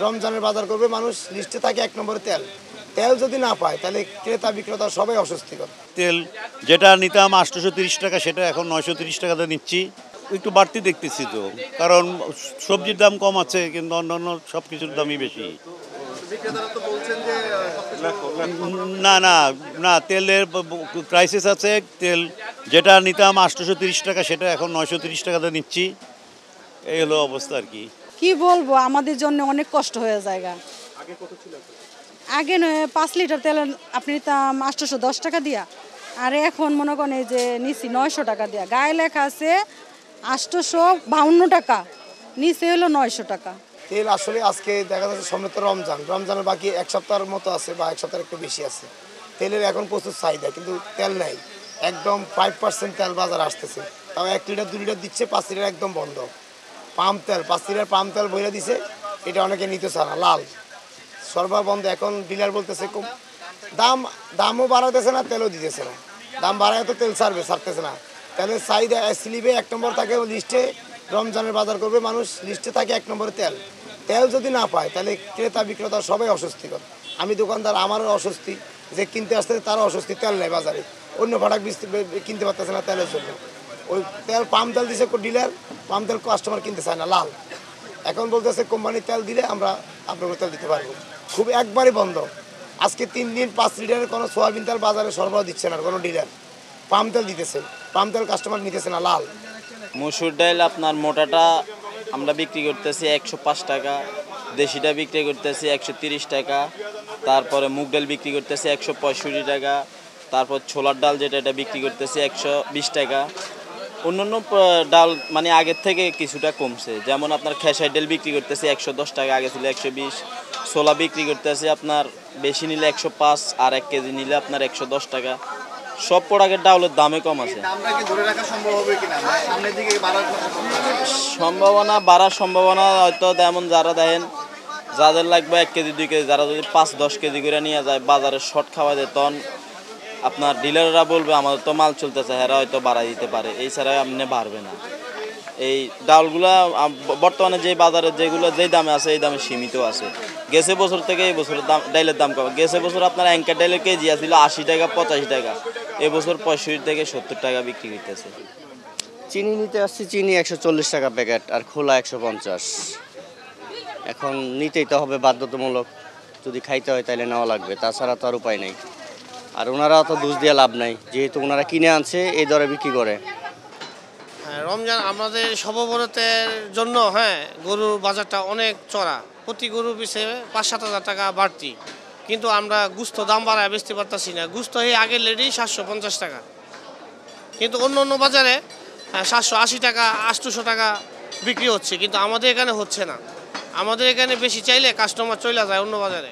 রমজানের বাজার করবে মানুষ, লিস্টে থাকে 1 নম্বরে তেল। তেল যদি না পায় তাহলে ক্রেতা বিক্রেতা সবাই অস্বস্তিকর। তেল যেটা নিতাম 830 টাকা সেটা এখন 930 টাকাতে নিচ্ছি। একটু বাড়তি দেখতেছি তো, কারণ সবজির দাম কম আছে কিন্তু অন্যান্য সব কিছুর দামই বেশি। না না না, তেলের ক্রাইসিস আছে। তেল যেটা নিতাম 830 টাকা সেটা এখন 930 টাকাতে নিচ্ছি। এই হলো অবস্থা আর কি। কি বলবো, আমাদের জন্য অনেক কষ্ট হয়ে যায়। আগে 5 লিটার তেল আপনি নিতাম 810 টাকা দিয়া, আর এখন মনে করেন এই যে নিচ্ছি 900 টাকা দিয়া। গায়ে লেখা আছে 852 টাকা, নিচে হলো 900 টাকা। তেল আসলে আজকে দেখা যাচ্ছে সামনে তো রমজানের বাকি 1 সপ্তাহের মতো আছে বা 1 সপ্তাহের একটু বেশি আছে। তেলের এখন প্রচুর চাহিদা, কিন্তু তেল নেই। একদম 5% তেল বাজার আসতেছে, তাও 1 লিটার 2 লিটার দিচ্ছে, 5 লিটার একদম বন্ধ। পাম্প তেল 5 লিটার পাম্প তেল বইরা দিছে, এটা অনেকে নিতে চায় না, লাল সরবরাহ বন্ধ। এখন ডিলার বলতেছে কম দামও বাড়াতেছে না, তেলও দিতেছে না। দাম বাড়ায় তো তেল ছাড়তেছে না। তেলের চাহিদা স্লিপে 1 নম্বর থাকে লিস্টে। রমজানের বাজার করবে মানুষ, লিস্টে থাকে 1 নম্বরে তেল। তেল যদি না পায় তাহলে ক্রেতা বিক্রেতা সবাই অস্বস্তিকর। আমি দোকানদার, আমারও অস্বস্তি, যে কিনতে আসতে তারও অস্বস্তি। তেল নেই বাজারে, অন্য প্রোডাক্ট কিনতে পারতেছে না তেলের জন্য। ওই তেল পাম্প তেল দিছে ডিলার, পাম্প তেল কাস্টমার কিনতে চায় না, লাল। এখন বলতেছে কোম্পানির তেল দিলে আমরা আপনাকে তেল দিতে পারবো। খুব একবারই বন্ধ। আজকে 3 দিন 5 লিটারের কোনো সয়াবিন তেল বাজারে সরবরাহ দিচ্ছে না কোনো ডিলার। পাম্প তেল দিতেছে, পাম্প তেল কাস্টমার নিতেছে না, লাল। মসুর ডাল আপনার মোটাটা আমরা বিক্রি করতেছি 105 টাকা, দেশিটা বিক্রি করতেছি 130 টাকা, তারপরে মুগ ডাল বিক্রি করতেছি 165 টাকা, তারপর ছোলার ডাল যেটা এটা বিক্রি করতেছি 120 টাকা। অন্যান্য ডাল মানে আগের থেকে কিছুটা কমছে, যেমন আপনার খেসারি ডাল বিক্রি করতেছি 110 টাকা, আগে ছিল 120। ছোলা বিক্রি করতেছি আপনার বেশি নিলে 105, আর 1 কেজি নিলে আপনার 110 টাকা। সব প্রোডাক্টের ডাউলের দামে কম আছে। সম্ভাবনা বাড়ার সম্ভাবনা হয়তো, যেমন যারা দেখেন যাদের লাগবে 1 কেজি 2 কেজি, যারা যদি 5-10 কেজি করে নিয়ে যায়, বাজারে শর্ট খাওয়া যায়, তখন আপনার ডিলাররা বলবে আমাদের তো মাল চলতেছে, এরা হয়তো বাড়াই দিতে পারে, এই ছাড়া আপনি বাড়বে না। এই ডালগুলা বর্তমানে যে বাজারে যেগুলো যেই দামে আছে এই দামে সীমিত আছে। গেছে বছর থেকে এই বছরের দাম ডাইলের দাম কম। গেছে বছর আপনার অ্যাঙ্কার ডাইলের কেজি আসছিল 80 টাকা 85 টাকা, এবছর 65 থেকে 70 টাকা বিক্রি করতেছে। চিনি নিতে আসছি, চিনি 140 টাকা প্যাকেট, আর খোলা 150। এখন নিতেই তো হবে বাধ্যতামূলক, যদি খাইতে হয় তাহলে নেওয়া লাগবে, তাছাড়া তো আর উপায় নেই। আর ওনারা তো দোষ দিয়ে লাভ নাই, যেহেতু ওনারা কিনে আনছে এই দরে বিক্রি করে। রমজান আমাদের সর্ববরতের জন্য গরুর বাজারটা অনেক চড়া, প্রতি গরু পিছে 5-7 হাজার টাকা বাড়তি, কিন্তু আমরা গুস্ত দাম বাড়ায় বেচতে পারতেছি না। গুস্ত এই আগের লেডি 750 টাকা, কিন্তু অন্য অন্য বাজারে 780 টাকা 800 টাকা বিক্রি হচ্ছে, কিন্তু আমাদের এখানে হচ্ছে না। আমাদের এখানে বেশি চাইলে কাস্টমার চলে যায় অন্য বাজারে।